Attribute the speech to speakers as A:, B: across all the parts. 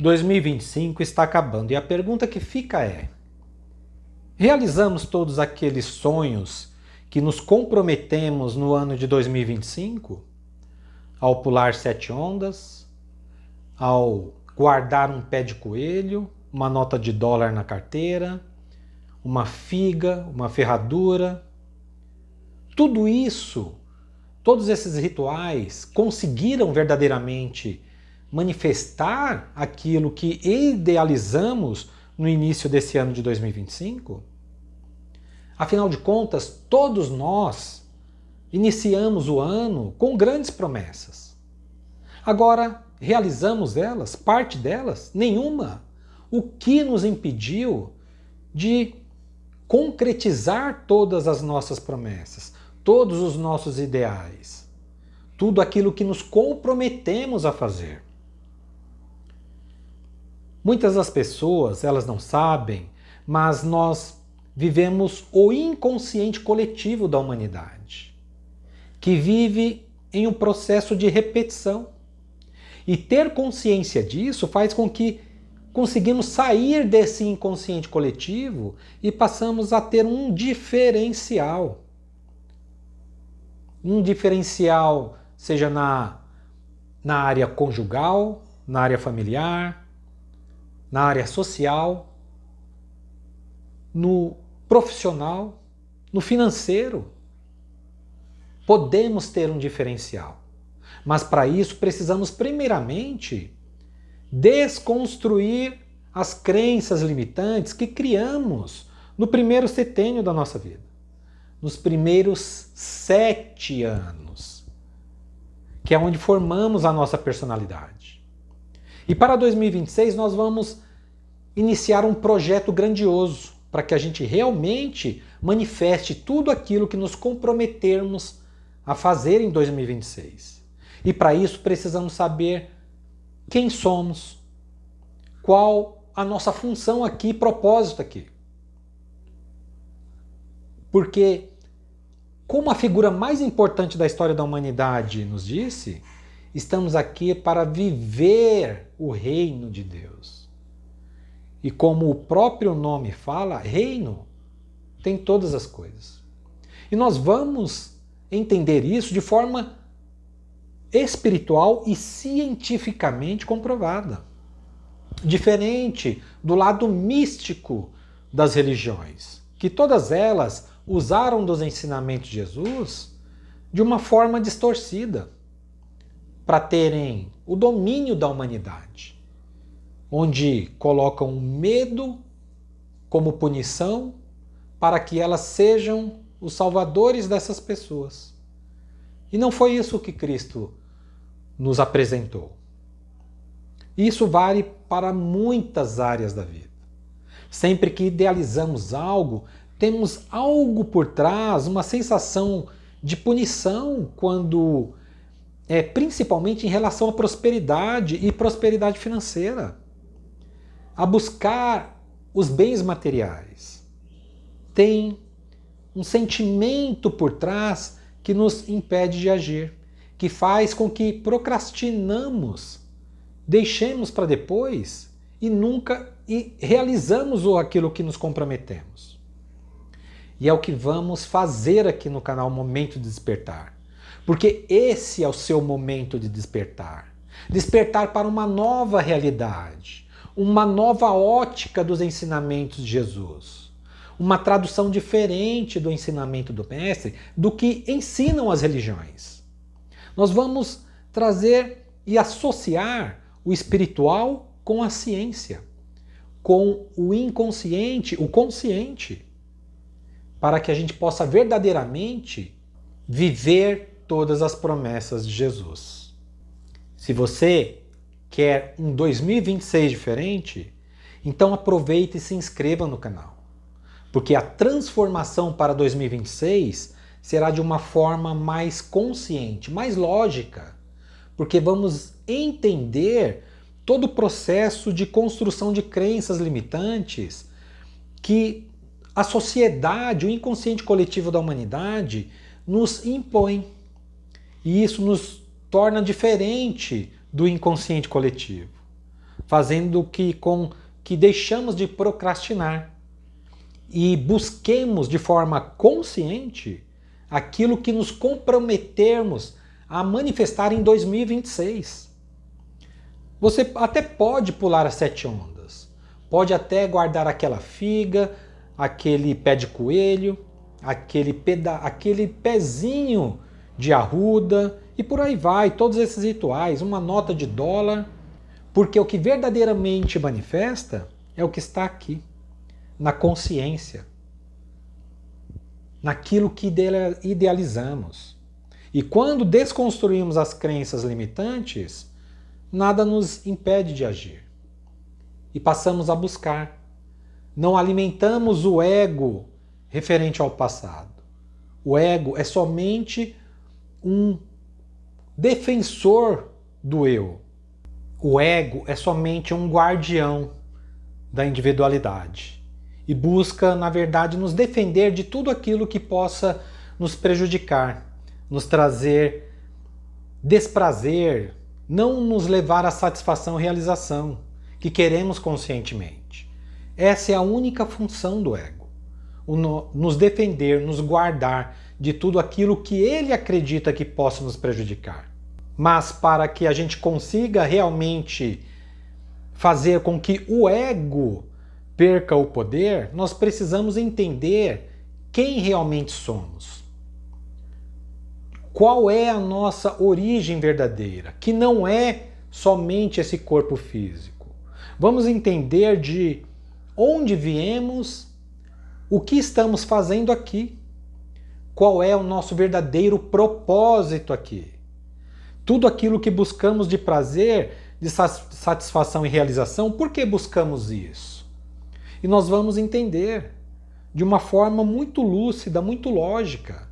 A: 2025 está acabando e a pergunta que fica é: realizamos todos aqueles sonhos que nos comprometemos no ano de 2025? Ao pular 7 ondas, ao guardar um pé de coelho, uma nota de dólar na carteira, uma figa, uma ferradura. Tudo isso, todos esses rituais conseguiram verdadeiramente manifestar aquilo que idealizamos no início desse ano de 2025? Afinal de contas, todos nós iniciamos o ano com grandes promessas. Agora, realizamos elas? Parte delas? Nenhuma. O que nos impediu de concretizar todas as nossas promessas, todos os nossos ideais, tudo aquilo que nos comprometemos a fazer? Muitas das pessoas, elas não sabem, mas nós vivemos o inconsciente coletivo da humanidade, que vive em um processo de repetição. E ter consciência disso faz com que conseguimos sair desse inconsciente coletivo e passamos a ter um diferencial. Um diferencial, seja na área conjugal, na área familiar, na área social, no profissional, no financeiro. Podemos ter um diferencial. Mas para isso precisamos primeiramente desconstruir as crenças limitantes que criamos no primeiro setênio da nossa vida. Nos primeiros 7 anos, que é onde formamos a nossa personalidade. E para 2026 nós vamos iniciar um projeto grandioso para que a gente realmente manifeste tudo aquilo que nos comprometermos a fazer em 2026. E para isso precisamos saber quem somos, qual a nossa função aqui, propósito aqui. Porque, como a figura mais importante da história da humanidade nos disse, estamos aqui para viver o reino de Deus. E como o próprio nome fala, reino tem todas as coisas. E nós vamos entender isso de forma espiritual e cientificamente comprovada. Diferente do lado místico das religiões, que todas elas usaram dos ensinamentos de Jesus de uma forma distorcida para terem o domínio da humanidade, onde colocam o medo como punição para que elas sejam os salvadores dessas pessoas. E não foi isso que Cristo nos apresentou. Isso vale para muitas áreas da vida. Sempre que idealizamos algo, temos algo por trás, uma sensação de punição, quando principalmente em relação à prosperidade e prosperidade financeira. A buscar os bens materiais. Tem um sentimento por trás que nos impede de agir, que faz com que procrastinamos, deixemos para depois e nunca realizamos aquilo que nos comprometemos. E é o que vamos fazer aqui no canal Momento de Despertar. Porque esse é o seu momento de despertar. Despertar para uma nova realidade, uma nova ótica dos ensinamentos de Jesus. Uma tradução diferente do ensinamento do Mestre do que ensinam as religiões. Nós vamos trazer e associar o espiritual com a ciência, com o inconsciente, o consciente, para que a gente possa verdadeiramente viver todas as promessas de Jesus. Se você quer um 2026 diferente, então aproveite e se inscreva no canal. Porque a transformação para 2026 será de uma forma mais consciente, mais lógica. Porque vamos entender todo o processo de construção de crenças limitantes que a sociedade, o inconsciente coletivo da humanidade nos impõe. E isso nos torna diferente do inconsciente coletivo. fazendo com que deixamos de procrastinar e busquemos de forma consciente aquilo que nos comprometermos a manifestar em 2026. Você até pode pular as 7 ondas, pode até guardar aquela figa, aquele pé de coelho, aquele pezinho de arruda e por aí vai, todos esses rituais, uma nota de $1, porque o que verdadeiramente manifesta é o que está aqui, na consciência, naquilo que idealizamos. E quando desconstruímos as crenças limitantes, nada nos impede de agir. E passamos a buscar. Não alimentamos o ego referente ao passado. O ego é somente um defensor do eu. O ego é somente um guardião da individualidade. E busca, na verdade, nos defender de tudo aquilo que possa nos prejudicar, nos trazer desprazer, não nos levar à satisfação e realização que queremos conscientemente. Essa é a única função do ego. Nos defender, nos guardar de tudo aquilo que ele acredita que possa nos prejudicar. Mas para que a gente consiga realmente fazer com que o ego perca o poder, nós precisamos entender quem realmente somos. Qual é a nossa origem verdadeira, que não é somente esse corpo físico. Vamos entender de onde viemos, o que estamos fazendo aqui, qual é o nosso verdadeiro propósito aqui. Tudo aquilo que buscamos de prazer, de satisfação e realização, por que buscamos isso? E nós vamos entender de uma forma muito lúcida, muito lógica,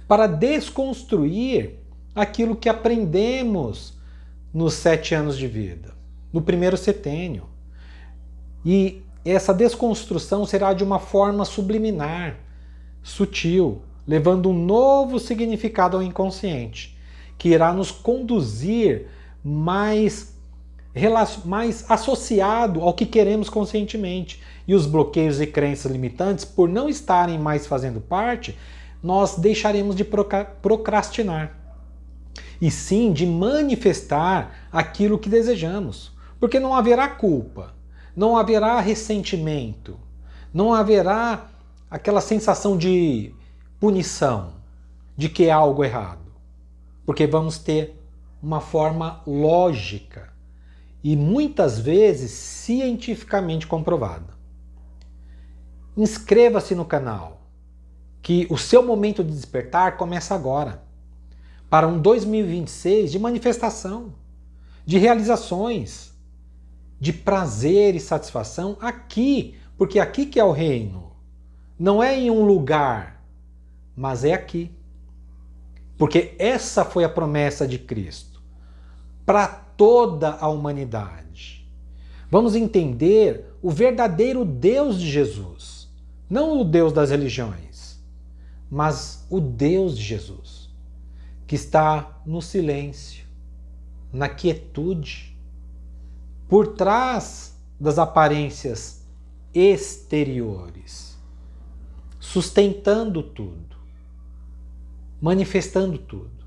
A: para desconstruir aquilo que aprendemos nos 7 anos de vida, no primeiro setênio. E essa desconstrução será de uma forma subliminar, sutil, levando um novo significado ao inconsciente, que irá nos conduzir mais associado ao que queremos conscientemente. E os bloqueios e crenças limitantes, por não estarem mais fazendo parte, nós deixaremos de procrastinar. E sim de manifestar aquilo que desejamos. Porque não haverá culpa, não haverá ressentimento, não haverá aquela sensação de punição, de que é algo errado. Porque vamos ter uma forma lógica e muitas vezes cientificamente comprovada. Inscreva-se no canal, que o seu momento de despertar começa agora, para um 2026 de manifestação, de realizações, de prazer e satisfação aqui, porque aqui que é o reino. Não é em um lugar, mas é aqui. Porque essa foi a promessa de Cristo para toda a humanidade. Vamos entender o verdadeiro Deus de Jesus, não o Deus das religiões, mas o Deus de Jesus, que está no silêncio, na quietude, por trás das aparências exteriores, sustentando tudo, manifestando tudo.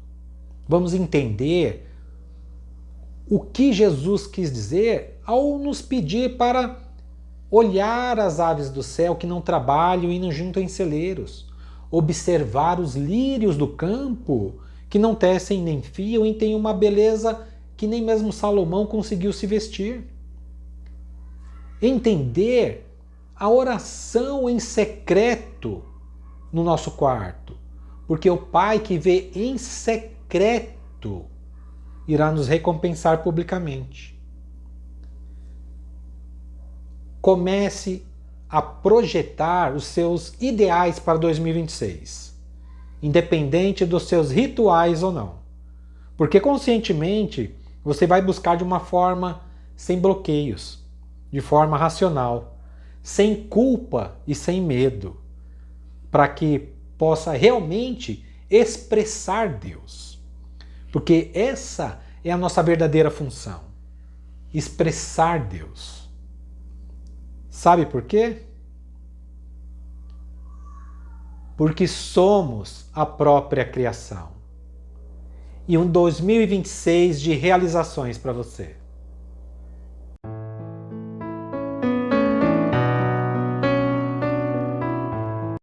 A: Vamos entender o que Jesus quis dizer ao nos pedir para olhar as aves do céu que não trabalham e não juntam em celeiros, observar os lírios do campo que não tecem nem fiam e têm uma beleza que nem mesmo Salomão conseguiu se vestir. Entender a oração em secreto no nosso quarto, porque o Pai que vê em secreto irá nos recompensar publicamente. Comece a projetar os seus ideais para 2026, independente dos seus rituais ou não. Porque conscientemente você vai buscar de uma forma sem bloqueios, de forma racional, sem culpa e sem medo, para que possa realmente expressar Deus. Porque essa é a nossa verdadeira função. expressar Deus. Sabe por quê? Porque somos a própria criação. E um 2026 de realizações para você.